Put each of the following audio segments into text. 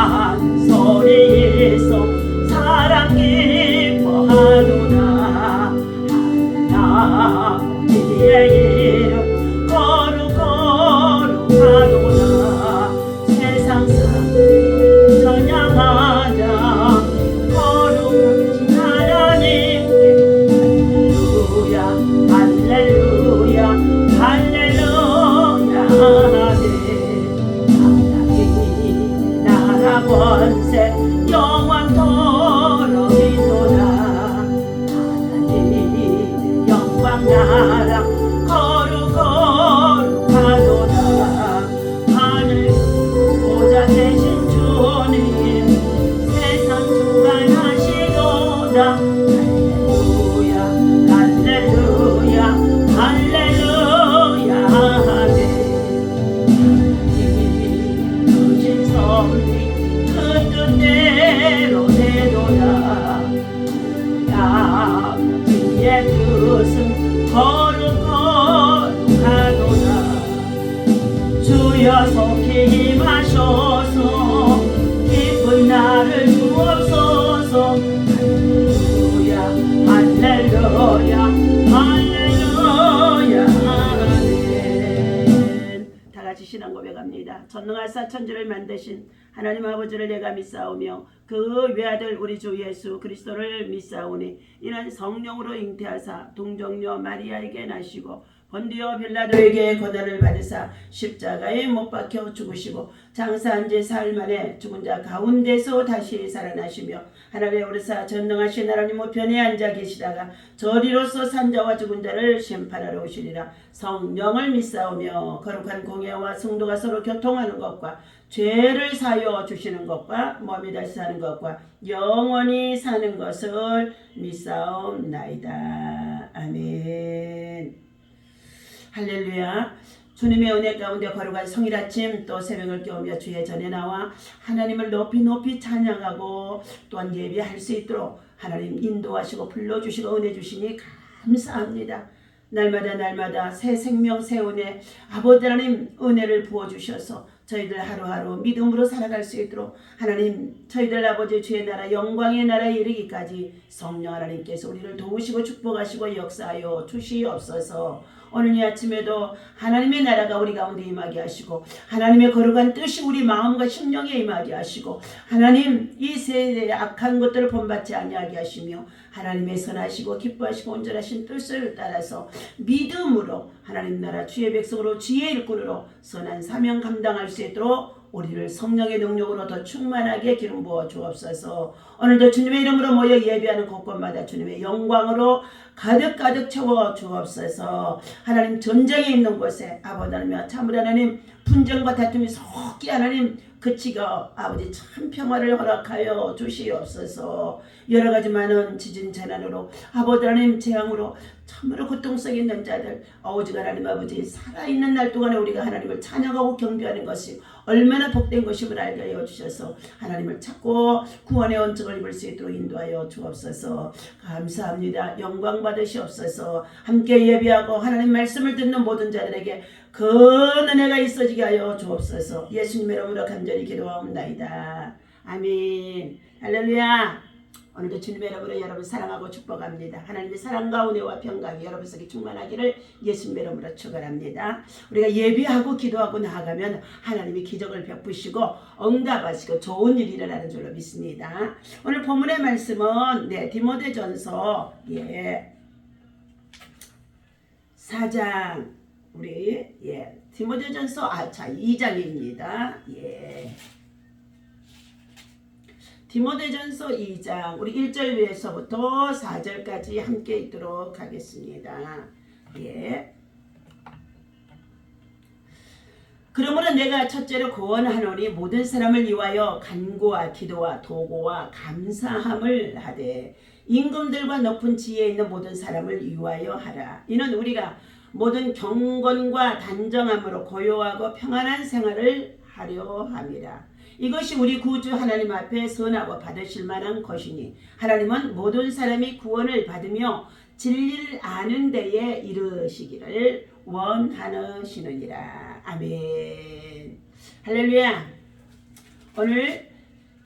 하는 소리에서 사랑 기뻐하도다. 하늘 아버지의 이름 거룩거룩하도다. 세상 사람들 찬양하자. 거룩하신 하나님께 할렐루야 할렐루야 하나님 나라 권세 영원토록 있도다. 하나님 영광 나라 거룩거룩하도다. 하늘 보좌 되신 주님 세상 주관하시도다. 할렐루야 할렐루야 아멘. 주신 섭리 그 뜻대로 되도다. 아버지의 뜻은 거룩거룩하도다. 주여 속히 임하소서. 기쁜 날을 주옵소서. 할렐루야 할렐루야 아멘. 다같이 신앙 고백합니다. 전능하사 천지를 만드신 하나님 아버지를 내가 믿사오며 그 외아들 우리 주 예수 그리스도를 믿사오니 이는 성령으로 잉태하사 동정녀 마리아에게 나시고 본디오 빌라도에게 고난을 받으사 십자가에 못 박혀 죽으시고 장사한 지 사흘 만에 죽은 자 가운데서 다시 살아나시며 하늘에 오르사 전능하신 하나님 우편에 앉아 계시다가 저리로서 산자와 죽은 자를 심판하러 오시리라. 성령을 믿사오며 거룩한 공예와 성도가 서로 교통하는 것과 죄를 사여 주시는 것과 몸이 다시 사는 것과 영원히 사는 것을 믿사옵나이다. 아멘. 할렐루야. 주님의 은혜 가운데 거룩한 성일 아침 또 새벽을 깨우며 주의 전에 나와 하나님을 높이 찬양하고 또한 예배할 수 있도록 하나님 인도하시고 불러주시고 은혜 주시니 감사합니다. 날마다 새 생명 새 은혜 아버지 하나님 은혜를 부어주셔서 저희들 하루하루 믿음으로 살아갈 수 있도록 하나님 저희들 아버지 주의 나라 영광의 나라에 이르기까지 성령 하나님께서 우리를 도우시고 축복하시고 역사하여 주시옵소서. 오늘 이 아침에도 하나님의 나라가 우리 가운데 임하게 하시고 하나님의 거룩한 뜻이 우리 마음과 심령에 임하게 하시고 하나님 이 세대의 악한 것들을 본받지 아니하게 하시며 하나님의 선하시고 기뻐하시고 온전하신 뜻을 따라서 믿음으로 하나님 나라 주의 백성으로 주의 일꾼으로 선한 사명 감당할 수 있도록 우리를 성령의 능력으로 더 충만하게 기름 부어 주옵소서. 오늘도 주님의 이름으로 모여 예배하는 곳곳마다 주님의 영광으로 가득 채워 주옵소서. 하나님 전쟁에 있는 곳에 아버지 하나님 참으로 하나님 분쟁과 다툼이 속히 하나님 그치고 아버지 참 평화를 허락하여 주시옵소서. 여러 가지 많은 지진 재난으로 아버지 하나님 재앙으로 참으로 고통성이 있는 자들 오직 하나님 아버지 살아있는 날 동안에 우리가 하나님을 찬양하고 경배하는 것이 얼마나 복된 것임을 알게 하여 주셔서 하나님을 찾고 구원의 언증을 입을 수 있도록 인도하여 주옵소서. 감사합니다. 영광 받으시옵소서. 함께 예배하고 하나님 말씀을 듣는 모든 자들에게 그 은혜가 있어지게 하여 주옵소서. 예수님의 이름으로 간절히 기도하옵나이다. 아멘. 할렐루야. 오늘도 주님의 이름으로 여러분 사랑하고 축복합니다. 하나님의 사랑과 은혜와 평강이 여러분 속에 충만하기를 예수님의 이름으로 축원합니다. 우리가 예배하고 기도하고 나아가면 하나님이 기적을 베푸시고 응답하시고 좋은 일이 일어나는 줄로 믿습니다. 오늘 본문의 말씀은 디모데전서 4장 우리 디모데전서 2장입니다. 디모데전서 2장 우리 1절에서부터 4절까지 함께 읽도록 하겠습니다. 그러므로 내가 첫째로 구원하노니 모든 사람을 위하여 간구와 기도와 도고와 감사함을 하되 임금들과 높은 지혜에 있는 모든 사람을 위하여 하라. 이는 우리가 모든 경건과 단정함으로 고요하고 평안한 생활을 하려 함이라. 이것이 우리 구주 하나님 앞에 선하고 받으실 만한 것이니 하나님은 모든 사람이 구원을 받으며 진리를 아는 데에 이르시기를 원하시느니라. 아멘. 할렐루야. 오늘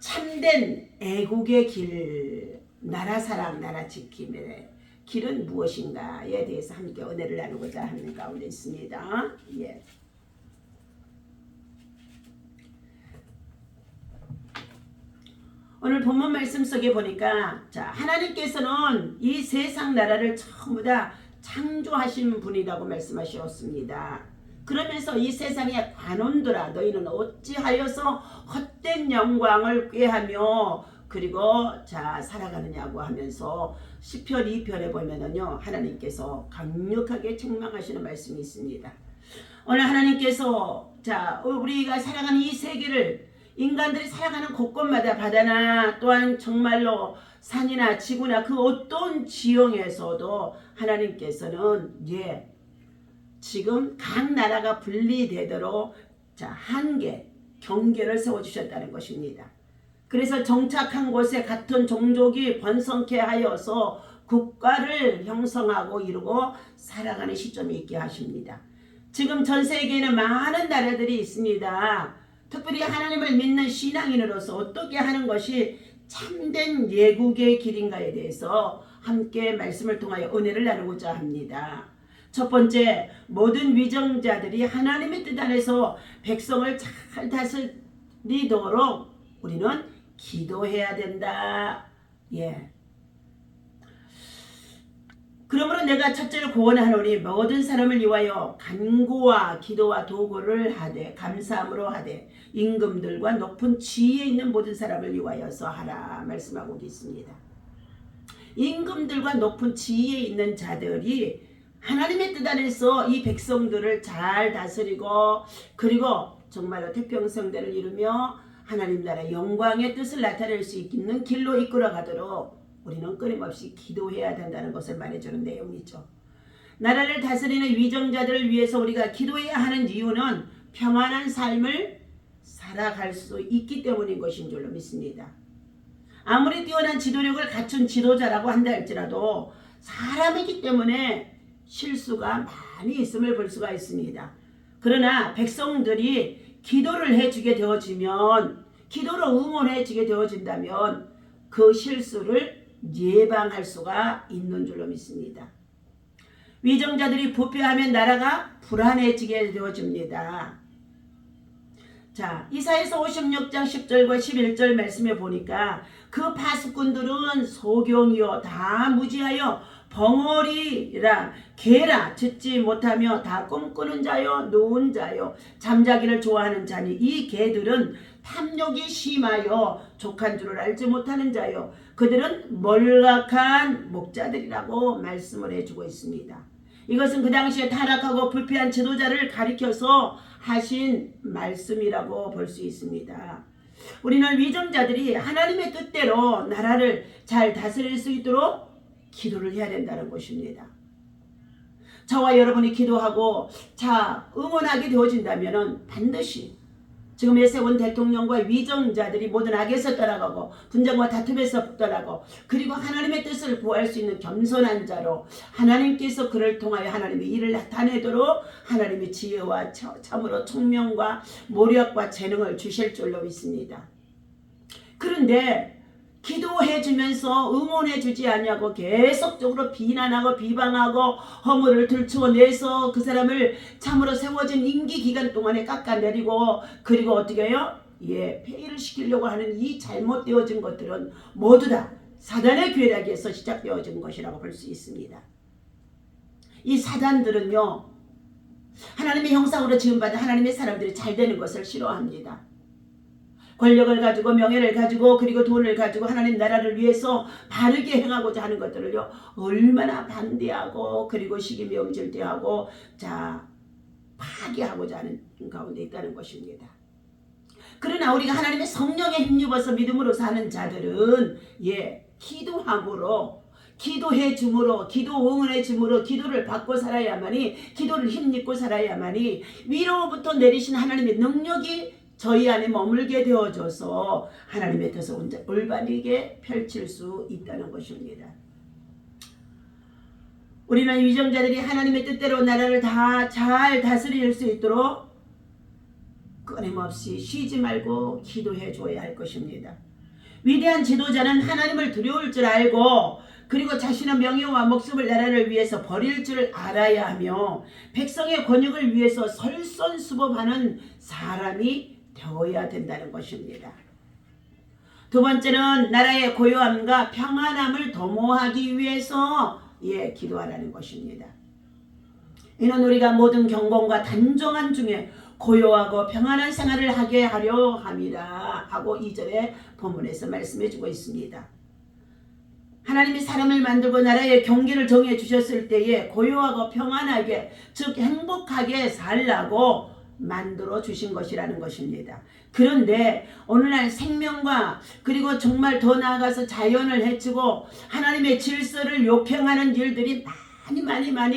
참된 애국의 길, 나라 사랑, 나라 지킴의 길은 무엇인가에 대해서 함께 은혜를 나누고자 하는 가운데 있습니다. 예. 오늘 본문 말씀 속에 보니까 하나님께서는 이 세상 나라를 전부 다 창조하신 분이라고 말씀하셨습니다. 그러면서 이 세상의 관원들아 너희는 어찌하여서 헛된 영광을 꾀하며 그리고 살아가느냐고 하면서 시편 2편에 보면은요 하나님께서 강력하게 책망하시는 말씀이 있습니다. 오늘 하나님께서 우리가 살아가는 이 세계를 인간들이 살아가는 곳곳마다 바다나 또한 정말로 산이나 지구나 그 어떤 지형에서도 하나님께서는 지금 각 나라가 분리되도록 한계, 경계를 세워주셨다는 것입니다. 그래서 정착한 곳에 같은 종족이 번성케 하여서 국가를 형성하고 이루고 살아가는 시점이 있게 하십니다. 지금 전 세계에는 많은 나라들이 있습니다. 특별히 하나님을 믿는 신앙인으로서 어떻게 하는 것이 참된 예국의 길인가에 대해서 함께 말씀을 통하여 은혜를 나누고자 합니다. 첫 번째, 모든 위정자들이 하나님의 뜻 안에서 백성을 잘 다스리도록 우리는 기도해야 된다. 그러므로 내가 첫째로 고언하노니 모든 사람을 위하여 간구와 기도와 도구를 하되 감사함으로 하되 임금들과 높은 지위에 있는 모든 사람을 위하여서 하라 말씀하고 있습니다. 임금들과 높은 지위에 있는 자들이 하나님의 뜻 안에서 이 백성들을 잘 다스리고 그리고 정말로 태평성대를 이루며 하나님 나라 영광의 뜻을 나타낼 수 있는 길로 이끌어가도록 우리는 끊임없이 기도해야 된다는 것을 말해주는 내용이죠. 나라를 다스리는 위정자들을 위해서 우리가 기도해야 하는 이유는 평안한 삶을 살아갈 수 있기 때문인 것인 줄로 믿습니다. 아무리 뛰어난 지도력을 갖춘 지도자라고 한다 할지라도 사람이기 때문에 실수가 많이 있음을 볼 수가 있습니다. 그러나 백성들이 기도를 해주게 되어지면 기도로 응원해주게 되어진다면 그 실수를 예방할 수가 있는 줄로 믿습니다. 위정자들이 부패하면 나라가 불안해지게 되어집니다. 이사야서 56장 10절과 11절 말씀에 보니까 그 파수꾼들은 소경이요 다 무지하여 벙어리라 개라 듣지 못하며 다 꿈꾸는 자요 누운 자요 잠자기를 좋아하는 자니 이 개들은 탐욕이 심하여 족한 줄을 알지 못하는 자요 그들은 몰락한 목자들이라고 말씀을 해주고 있습니다. 이것은 그 당시에 타락하고 불패한 지도자를 가리켜서 하신 말씀이라고 볼 수 있습니다. 우리는 위정자들이 하나님의 뜻대로 나라를 잘 다스릴 수 있도록 기도를 해야 된다는 것입니다. 저와 여러분이 기도하고 응원하게 되어진다면 반드시 지금 세운 대통령과 위정자들이 모든 악에서 떠나가고 분쟁과 다툼에서 떠나고 그리고 하나님의 뜻을 구할 수 있는 겸손한 자로 하나님께서 그를 통하여 하나님의 일을 나타내도록 하나님의 지혜와 참으로 총명과 모력과 재능을 주실 줄로 믿습니다. 그런데 기도해주면서 응원해주지 않냐고 계속적으로 비난하고 비방하고 허물을 들추어내서 그 사람을 참으로 세워진 임기 기간 동안에 깎아내리고 그리고 어떻게 해요? 폐의를 시키려고 하는 이 잘못되어진 것들은 모두 다 사단의 괴락에서 시작되어진 것이라고 볼 수 있습니다. 이 사단들은요 하나님의 형상으로 지음받은 하나님의 사람들이 잘 되는 것을 싫어합니다. 권력을 가지고 명예를 가지고 그리고 돈을 가지고 하나님 나라를 위해서 바르게 행하고자 하는 것들을요 얼마나 반대하고 그리고 시기명절대하고 파괴하고자 하는 가운데 있다는 것입니다. 그러나 우리가 하나님의 성령에 힘입어서 믿음으로 사는 자들은 기도함으로 기도해 줌으로 기도 응원해 줌으로 기도를 받고 살아야만이 기도를 힘입고 살아야만이 위로부터 내리신 하나님의 능력이 저희 안에 머물게 되어져서 하나님의 뜻을 올바르게 펼칠 수 있다는 것입니다. 우리는 위정자들이 하나님의 뜻대로 나라를 다 잘 다스릴 수 있도록 끊임없이 쉬지 말고 기도해 줘야 할 것입니다. 위대한 지도자는 하나님을 두려울 줄 알고 그리고 자신의 명예와 목숨을 나라를 위해서 버릴 줄 알아야 하며 백성의 권익을 위해서 설선수범하는 사람이 되어야 된다는 것입니다. 두 번째는 나라의 고요함과 평안함을 도모하기 위해서 기도하라는 것입니다. 이는 우리가 모든 경공과 단정한 중에 고요하고 평안한 생활을 하게 하려 함이라 하고 2절의 본문에서 말씀해 주고 있습니다. 하나님이 사람을 만들고 나라의 경계를 정해 주셨을 때에 고요하고 평안하게 즉 행복하게 살라고 만들어 주신 것이라는 것입니다. 그런데 오늘날 생명과 그리고 정말 더 나아가서 자연을 해치고 하나님의 질서를 욕행하는 일들이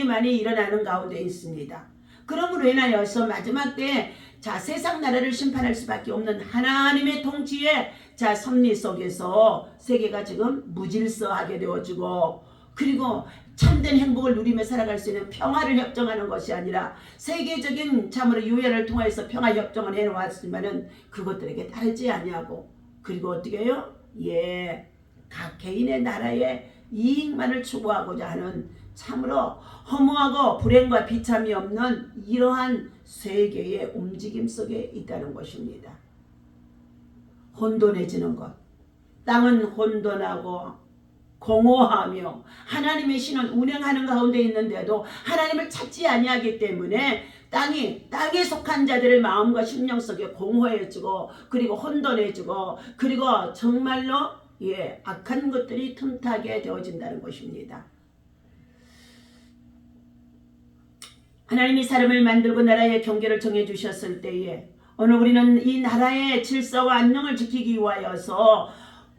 많이 일어나는 가운데 있습니다. 그러므로 인하여서 마지막 때에 세상 나라를 심판할 수밖에 없는 하나님의 통치의 섭리 속에서 세계가 지금 무질서하게 되어지고 그리고 참된 행복을 누리며 살아갈 수 있는 평화를 협정하는 것이 아니라 세계적인 참으로 유엔을 통해서 평화 협정을 해놓았지만은 그것들에게 따르지 아니하고 그리고 어떻게 해요? 각 개인의 나라의 이익만을 추구하고자 하는 참으로 허무하고 불행과 비참이 없는 이러한 세계의 움직임 속에 있다는 것입니다. 혼돈해지는 것, 땅은 혼돈하고 공허하며 하나님의 신은 운행하는 가운데 있는데도 하나님을 찾지 아니하기 때문에 땅에 속한 자들의 마음과 심령 속에 공허해지고 그리고 혼돈해지고 그리고 정말로 악한 것들이 틈타게 되어진다는 것입니다. 하나님이 사람을 만들고 나라의 경계를 정해주셨을 때에 오늘 우리는 이 나라의 질서와 안녕을 지키기 위하여서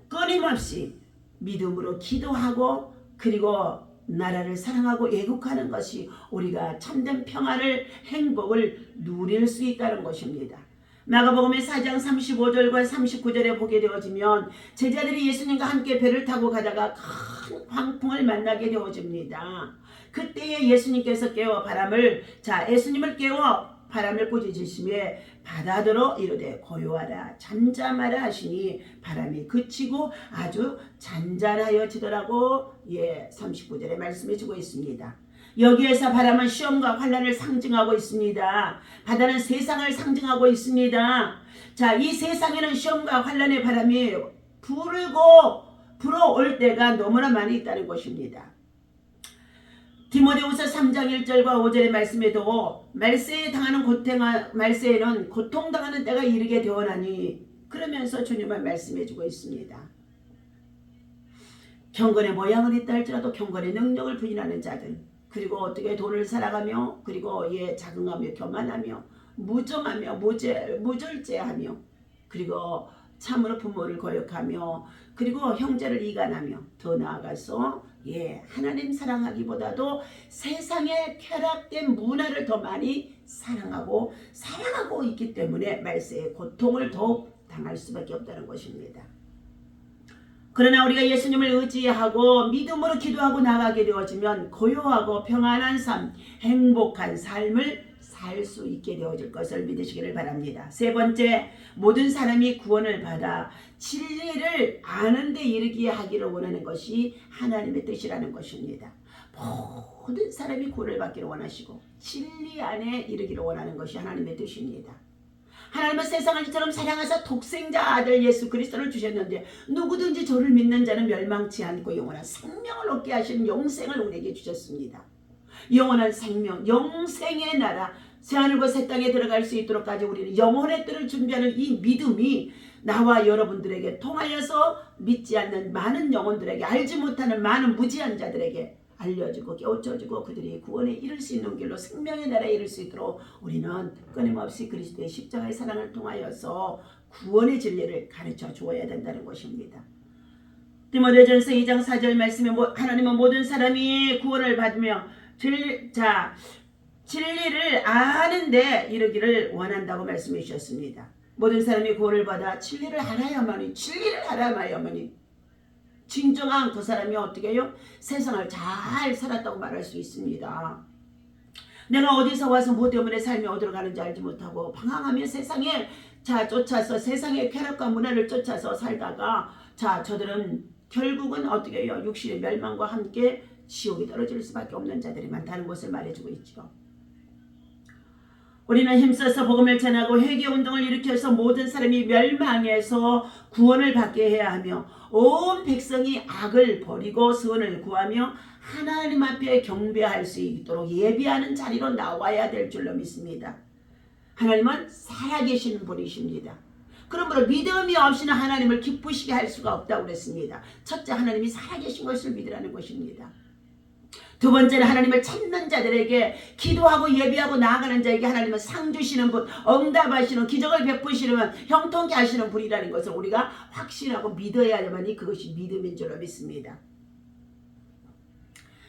끊임없이 믿음으로 기도하고 그리고 나라를 사랑하고 애국하는 것이 우리가 참된 평화를 행복을 누릴 수 있다는 것입니다. 마가복음의 4장 35절과 39절에 보게 되어지면 제자들이 예수님과 함께 배를 타고 가다가 큰 광풍을 만나게 되어집니다. 그때에 예수님께서 예수님을 깨워 바람을 꾸짖으시며 바다더러 이르되 고요하라 잠잠하라 하시니 바람이 그치고 아주 잔잔하여지더라고 39절에 말씀해 주고 있습니다. 여기에서 바람은 시험과 환난을 상징하고 있습니다. 바다는 세상을 상징하고 있습니다. 이 세상에는 시험과 환난의 바람이 불어올 때가 너무나 많이 있다는 것입니다. 디모데후서 3장 1절과 5절의 말씀에도 말세에는 고통당하는 때가 이르게 되어나니 그러면서 주님은 말씀해주고 있습니다. 경건의 모양을 있다 할지라도 경건의 능력을 부인하는 자들 그리고 어떻게 돈을 살아가며 그리고 자긍하며 교만하며 무정하며 무절제하며 그리고 참으로 부모를 거역하며 그리고 형제를 이간하며 더 나아가서 하나님 사랑하기보다도 세상의 쾌락된 문화를 더 많이 사랑하고 있기 때문에 말세의 고통을 더욱 당할 수밖에 없다는 것입니다. 그러나 우리가 예수님을 의지하고 믿음으로 기도하고 나가게 되어지면 고요하고 평안한 삶, 행복한 삶을 살 수 있게 되어질 것을 믿으시기를 바랍니다. 세 번째, 모든 사람이 구원을 받아 진리를 아는 데 이르게 하기를 원하는 것이 하나님의 뜻이라는 것입니다. 모든 사람이 구원을 받기를 원하시고 진리 안에 이르기를 원하는 것이 하나님의 뜻입니다. 하나님은 세상을 이처럼 사랑하사 독생자 아들 예수 그리스도를 주셨는데 누구든지 저를 믿는 자는 멸망치 않고 영원한 생명을 얻게 하시는 영생을 우리에게 주셨습니다. 영원한 생명, 영생의 나라, 새하늘과 새 땅에 들어갈 수 있도록까지 우리는 영혼의 뜰을 준비하는 이 믿음이 나와 여러분들에게 통하여서 믿지 않는 많은 영혼들에게 알지 못하는 많은 무지한 자들에게 알려주고 깨우쳐주고 그들이 구원에 이를 수 있는 길로 생명의 나라에 이를 수 있도록 우리는 끊임없이 그리스도의 십자가의 사랑을 통하여서 구원의 진리를 가르쳐 주어야 된다는 것입니다. 디모데전서 2장 4절 말씀에 하나님은 모든 사람이 구원을 받으며 진리를 아는데 이르기를 원한다고 말씀해 주셨습니다. 모든 사람이 구원을 받아 진리를 알아야만이 진정한 그 사람이 어떻게 해요? 세상을 잘 살았다고 말할 수 있습니다. 내가 어디서 와서 뭐 때문에 삶이 어디로 가는지 알지 못하고 방황하며 세상에 자 쫓아서 세상의 쾌락과 문화를 쫓아서 살다가 자 저들은 결국은 어떻게 해요? 육신의 멸망과 함께 지옥에 떨어질 수밖에 없는 자들이 많다는 것을 말해주고 있죠. 우리는 힘써서 복음을 전하고 회개운동을 일으켜서 모든 사람이 멸망해서 구원을 받게 해야 하며 온 백성이 악을 버리고 선을 구하며 하나님 앞에 경배할 수 있도록 예비하는 자리로 나와야 될 줄로 믿습니다. 하나님은 살아계시는 분이십니다. 그러므로 믿음이 없이는 하나님을 기쁘시게 할 수가 없다고 그랬습니다. 첫째, 하나님이 살아계신 것을 믿으라는 것입니다. 두 번째는 하나님을 찾는 자들에게 기도하고 예비하고 나아가는 자에게 하나님은 상 주시는 분, 응답하시는, 기적을 베푸시는, 형통케 하시는 분이라는 것을 우리가 확신하고 믿어야만이 그것이 믿음인 줄로 믿습니다.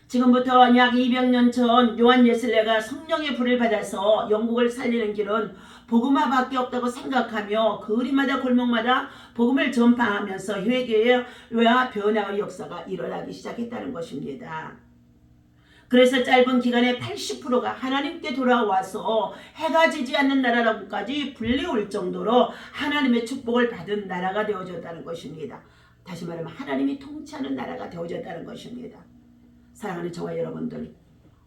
지금부터 약 200년 전 요한 웨슬레가 성령의 불을 받아서 영국을 살리는 길은 복음화밖에 없다고 생각하며 거리마다 골목마다 복음을 전파하면서 회개와 변화의 역사가 일어나기 시작했다는 것입니다. 그래서 짧은 기간에 80%가 하나님께 돌아와서 해가 지지 않는 나라라고까지 불리울 정도로 하나님의 축복을 받은 나라가 되어졌다는 것입니다. 다시 말하면 하나님이 통치하는 나라가 되어졌다는 것입니다. 사랑하는 저와 여러분들,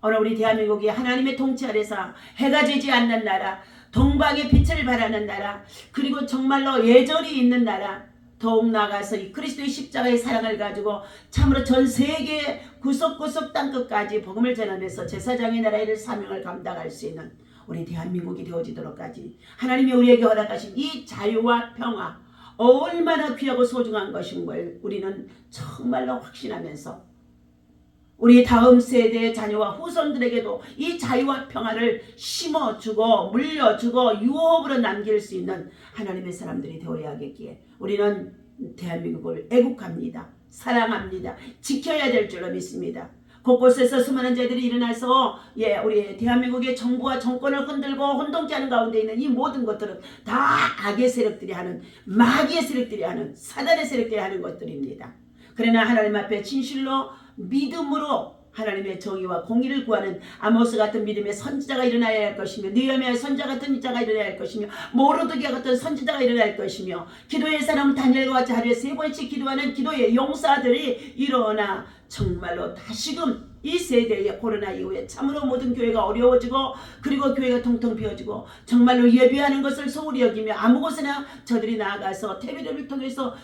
오늘 우리 대한민국이 하나님의 통치 아래서 해가 지지 않는 나라, 동방의 빛을 발하는 나라, 그리고 정말로 예절이 있는 나라, 더욱 나아가서 이 그리스도의 십자가의 사랑을 가지고 참으로 전 세계 구석구석 땅끝까지 복음을 전하면서 제사장의 나라의 사명을 감당할 수 있는 우리 대한민국이 되어지도록까지 하나님이 우리에게 허락하신 이 자유와 평화 얼마나 귀하고 소중한 것인 걸 우리는 정말로 확신하면서 우리 다음 세대의 자녀와 후손들에게도 이 자유와 평화를 심어주고 물려주고 유업으로 남길 수 있는 하나님의 사람들이 되어야겠기에 우리는 대한민국을 애국합니다. 사랑합니다. 지켜야 될 줄로 믿습니다. 곳곳에서 수많은 자들이 일어나서 우리 대한민국의 정부와 정권을 흔들고 혼동케 하는 가운데 있는 이 모든 것들은 다 악의 세력들이 하는, 마귀의 세력들이 하는, 사단의 세력들이 하는 것들입니다. 그러나 하나님 앞에 진실로 믿음으로 하나님의 정의와 공의를 구하는 아모스 같은 믿음의 선지자가 일어나야 할 것이며 느헤미야 선지자 같은 자가 일어나야 할 것이며 모르드기야 같은 선지자가 일어날 것이며 기도의 사람 다니엘과 같이 하루에 3번씩 기도하는 기도의 용사들이 일어나 정말로 다시금 이 세대의 코로나 이후에 참으로 모든 교회가 어려워지고 그리고 교회가 통통 비어지고 정말로 예배하는 것을 소홀히 여기며 아무 곳에나 저들이 나아가서 TV를 통해서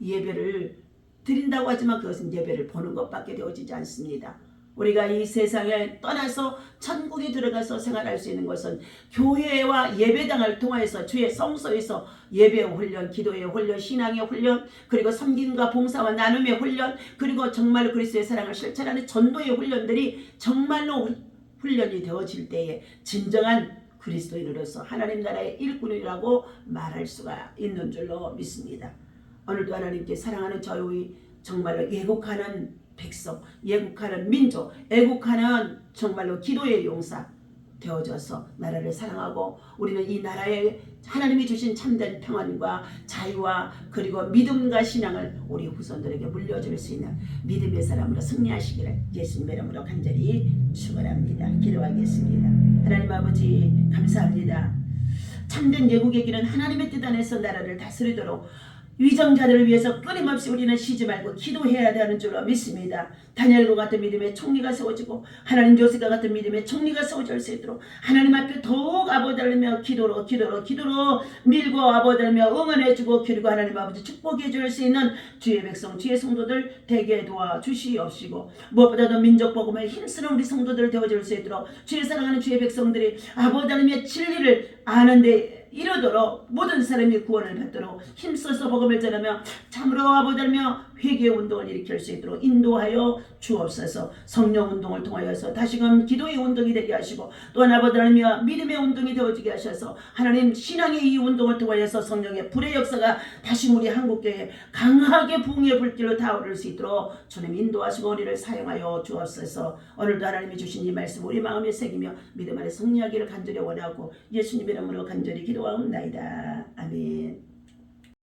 예배를 드린다고 하지만 그것은 예배를 보는 것밖에 되어지지 않습니다. 우리가 이 세상에 떠나서 천국에 들어가서 생활할 수 있는 것은 교회와 예배당을 통해서 주의 성소에서 예배의 훈련, 기도의 훈련, 신앙의 훈련, 그리고 섬김과 봉사와 나눔의 훈련, 그리고 정말 그리스도의 사랑을 실천하는 전도의 훈련들이 정말로 훈련이 되어질 때에 진정한 그리스도인으로서 하나님 나라의 일꾼이라고 말할 수가 있는 줄로 믿습니다. 오늘도 하나님께 사랑하는 저희 정말로 애국하는 백성, 애국하는 민족, 애국하는 정말로 기도의 용사 되어져서 나라를 사랑하고 우리는 이 나라에 하나님이 주신 참된 평안과 자유와 그리고 믿음과 신앙을 우리 후손들에게 물려줄 수 있는 믿음의 사람으로 승리하시기를 예수님의 이름으로 간절히 축원합니다. 기도하겠습니다. 하나님 아버지 감사합니다. 참된 예국의 길은 하나님의 뜻 안에서 나라를 다스리도록 위정자들을 위해서 끊임없이 우리는 쉬지 말고 기도해야 되는 줄로 믿습니다. 다니엘과 같은 믿음의 총리가 세워지고 하나님 요셉과 같은 믿음의 총리가 세워질 수 있도록 하나님 앞에 더욱 아버지며 기도로 밀고 아버지며 응원해주고 그리고 하나님 아버지 축복해 줄 수 있는 주의 백성 주의 성도들 되게 도와주시옵시고 무엇보다도 민족 복음에 힘쓰는 우리 성도들 되어줄 수 있도록 주의 사랑하는 주의 백성들이 아버지며 진리를 아는데 이르도록 모든 사람이 구원을 받도록 힘써서 복음을 전하며 참으로 아버지며 회개 운동을 일으킬 수 있도록 인도하여 주옵소서. 성령 운동을 통하여서 다시금 기도의 운동이 되게 하시고 또한 아버지며 믿음의 운동이 되어지게 하셔서 하나님 신앙의 이 운동을 통하여서 성령의 불의 역사가 다시 우리 한국교회에 강하게 부흥의 불길로 타오를 수 있도록 주님 인도하시고 우리를 사용하여 주옵소서. 오늘도 하나님이 주신 이 말씀 우리 마음에 새기며 믿음 안에 승리하기를 간절히 원하고 예수님의 이름으로 간절히 기도하옵나이다. 아멘.